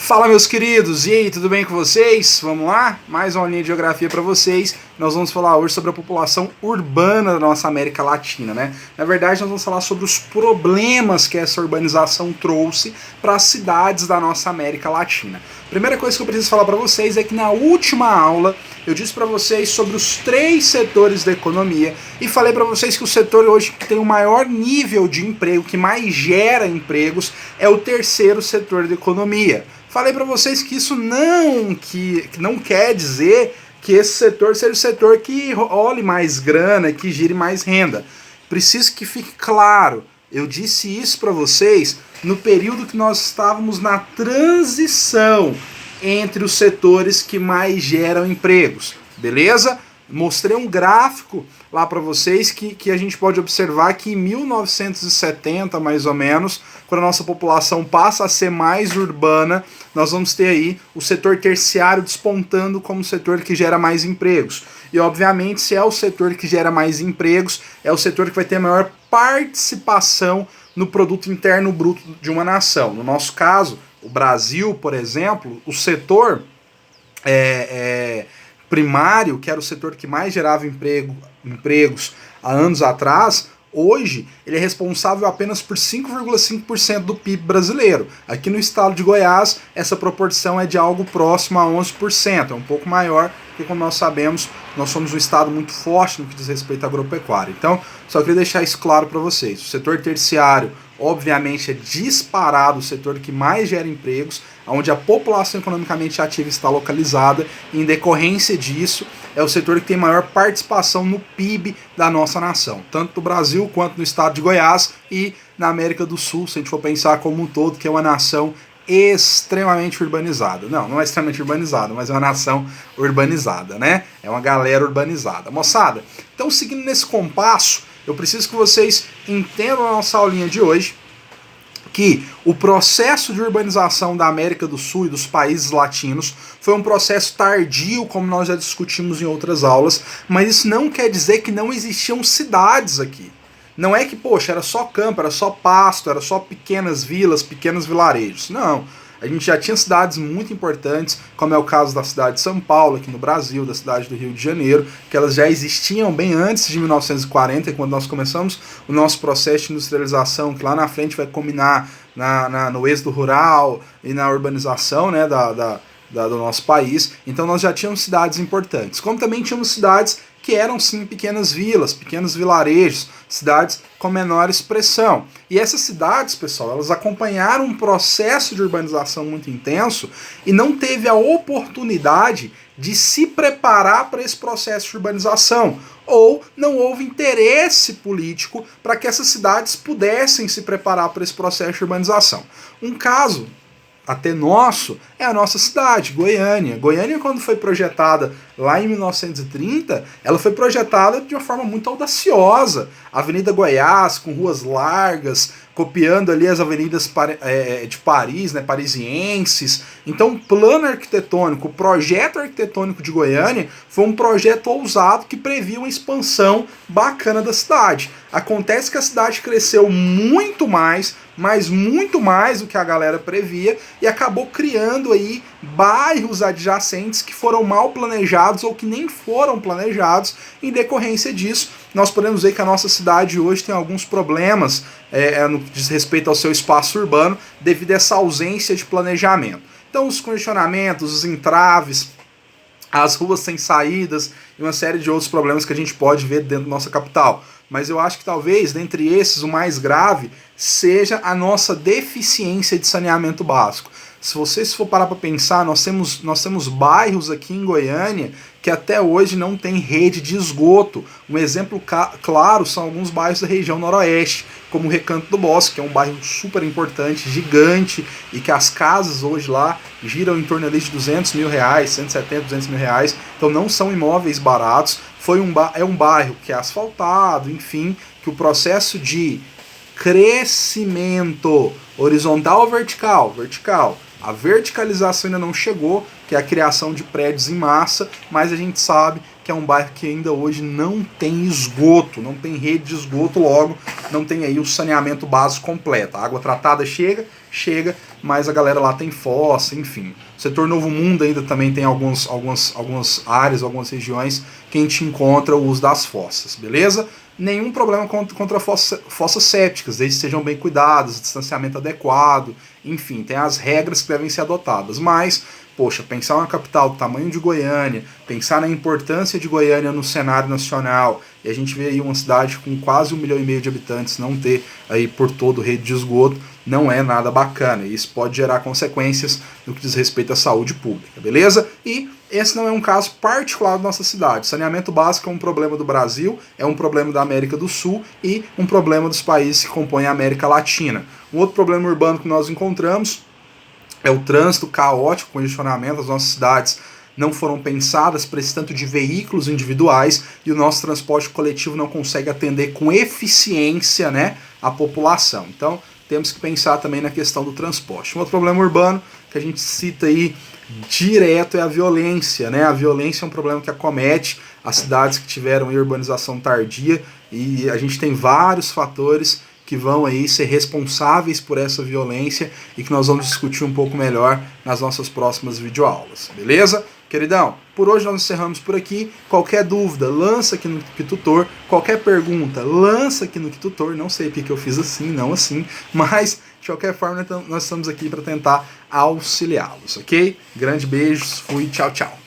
Fala, meus queridos, e aí, tudo bem com vocês? Vamos lá? Mais uma linha de geografia para vocês. Nós vamos falar hoje sobre a população urbana da nossa América Latina, né? Na verdade, nós vamos falar sobre os problemas que essa urbanização trouxe para as cidades da nossa América Latina. Primeira coisa que eu preciso falar para vocês é que na última aula eu disse para vocês sobre os 3 setores da economia e falei para vocês que o setor hoje que tem o maior nível de emprego, que mais gera empregos, é o terceiro setor da economia. Falei para vocês que isso não quer dizer que esse setor seja o setor que role mais grana, que gire mais renda. Preciso que fique claro, eu disse isso para vocês no período que nós estávamos na transição entre os setores que mais geram empregos, beleza? Mostrei um gráfico lá para vocês que a gente pode observar que em 1970, mais ou menos, quando a nossa população passa a ser mais urbana, nós vamos ter aí o setor terciário despontando como o setor que gera mais empregos. E, obviamente, se é o setor que gera mais empregos, é o setor que vai ter maior participação no produto interno bruto de uma nação. No nosso caso, o Brasil, por exemplo, o setor primário, que era o setor que mais gerava empregos há anos atrás, hoje ele é responsável apenas por 5,5% do PIB brasileiro. Aqui no estado de Goiás, essa proporção é de algo próximo a 11%, é um pouco maior, porque como nós sabemos, nós somos um estado muito forte no que diz respeito à agropecuária. Então, só queria deixar isso claro para vocês. O setor terciário, obviamente, é disparado o setor que mais gera empregos, onde a população economicamente ativa está localizada, e em decorrência disso, é o setor que tem maior participação no PIB da nossa nação, tanto no Brasil quanto no estado de Goiás e na América do Sul, se a gente for pensar como um todo, que é uma nação extremamente urbanizada. Não é extremamente urbanizada, mas é uma nação urbanizada, né? É uma galera urbanizada. Moçada, então seguindo nesse compasso, eu preciso que vocês entendam a nossa aulinha de hoje, que o processo de urbanização da América do Sul e dos países latinos foi um processo tardio, como nós já discutimos em outras aulas, mas isso não quer dizer que não existiam cidades aqui. Não é que, poxa, era só campo, era só pasto, era só pequenas vilas, pequenos vilarejos. Não. A gente já tinha cidades muito importantes, como é o caso da cidade de São Paulo, aqui no Brasil, da cidade do Rio de Janeiro, que elas já existiam bem antes de 1940, quando nós começamos o nosso processo de industrialização, que lá na frente vai culminar no êxodo rural e na urbanização, né, do nosso país. Então nós já tínhamos cidades importantes, como também tínhamos cidades que eram sim pequenas vilas, pequenos vilarejos, cidades com menor expressão. E essas cidades, pessoal, elas acompanharam um processo de urbanização muito intenso e não teve a oportunidade de se preparar para esse processo de urbanização, ou não houve interesse político para que essas cidades pudessem se preparar para esse processo de urbanização. Um caso até nosso é a nossa cidade, Goiânia. Goiânia, quando foi projetada lá em 1930, ela foi projetada de uma forma muito audaciosa. Avenida Goiás, com ruas largas, copiando ali as avenidas de Paris, né, parisienses. Então, o plano arquitetônico, o projeto arquitetônico de Goiânia foi um projeto ousado que previa uma expansão bacana da cidade. Acontece que a cidade cresceu muito mais, mas muito mais do que a galera previa, e acabou criando aí bairros adjacentes que foram mal planejados ou que nem foram planejados. Em decorrência disso, nós podemos ver que a nossa cidade hoje tem alguns problemas no que diz respeito ao seu espaço urbano, devido a essa ausência de planejamento. Então os congestionamentos, os entraves, as ruas sem saídas e uma série de outros problemas que a gente pode ver dentro da nossa capital. Mas eu acho que talvez, dentre esses, o mais grave seja a nossa deficiência de saneamento básico. Se você for parar para pensar, nós temos bairros aqui em Goiânia que até hoje não tem rede de esgoto. Um exemplo claro são alguns bairros da região noroeste, como o Recanto do Bosque, que é um bairro super importante, gigante, e que as casas hoje lá giram em torno ali de 200 mil reais, 170, 200 mil reais, então não são imóveis baratos. É um bairro que é asfaltado, enfim, que o processo de crescimento horizontal ou vertical, a verticalização ainda não chegou, que é a criação de prédios em massa, mas a gente sabe que é um bairro que ainda hoje não tem esgoto, não tem rede de esgoto, logo não tem aí o saneamento básico completo. A água tratada chega chega, mas a galera lá tem fossa, enfim. O setor Novo Mundo ainda também tem algumas áreas, algumas regiões que a gente encontra o uso das fossas, beleza? Nenhum problema contra fossas sépticas, desde que sejam bem cuidadas, distanciamento adequado, enfim, tem as regras que devem ser adotadas, mas, poxa, pensar uma capital do tamanho de Goiânia, pensar na importância de Goiânia no cenário nacional, e a gente vê aí uma cidade com quase 1,5 milhão de habitantes não ter aí por todo rede de esgoto, não é nada bacana, e isso pode gerar consequências no que diz respeito à saúde pública, beleza? E esse não é um caso particular da nossa cidade. Saneamento básico é um problema do Brasil, é um problema da América do Sul e um problema dos países que compõem a América Latina. Um outro problema urbano que nós encontramos é o trânsito caótico, congestionamento. As nossas cidades não foram pensadas para esse tanto de veículos individuais e o nosso transporte coletivo não consegue atender com eficiência, né, a população. Então, temos que pensar também na questão do transporte. Um outro problema urbano que a gente cita aí direto é a violência, né? A violência é um problema que acomete as cidades que tiveram urbanização tardia e a gente tem vários fatores que vão aí ser responsáveis por essa violência e que nós vamos discutir um pouco melhor nas nossas próximas videoaulas, beleza? Queridão, por hoje nós encerramos por aqui. Qualquer dúvida, lança aqui no Kitutor. Qualquer pergunta, lança aqui no Kitutor. Não sei porque eu fiz assim, não assim, mas de qualquer forma nós estamos aqui para tentar auxiliá-los, ok? Grande beijos, fui, tchau, tchau.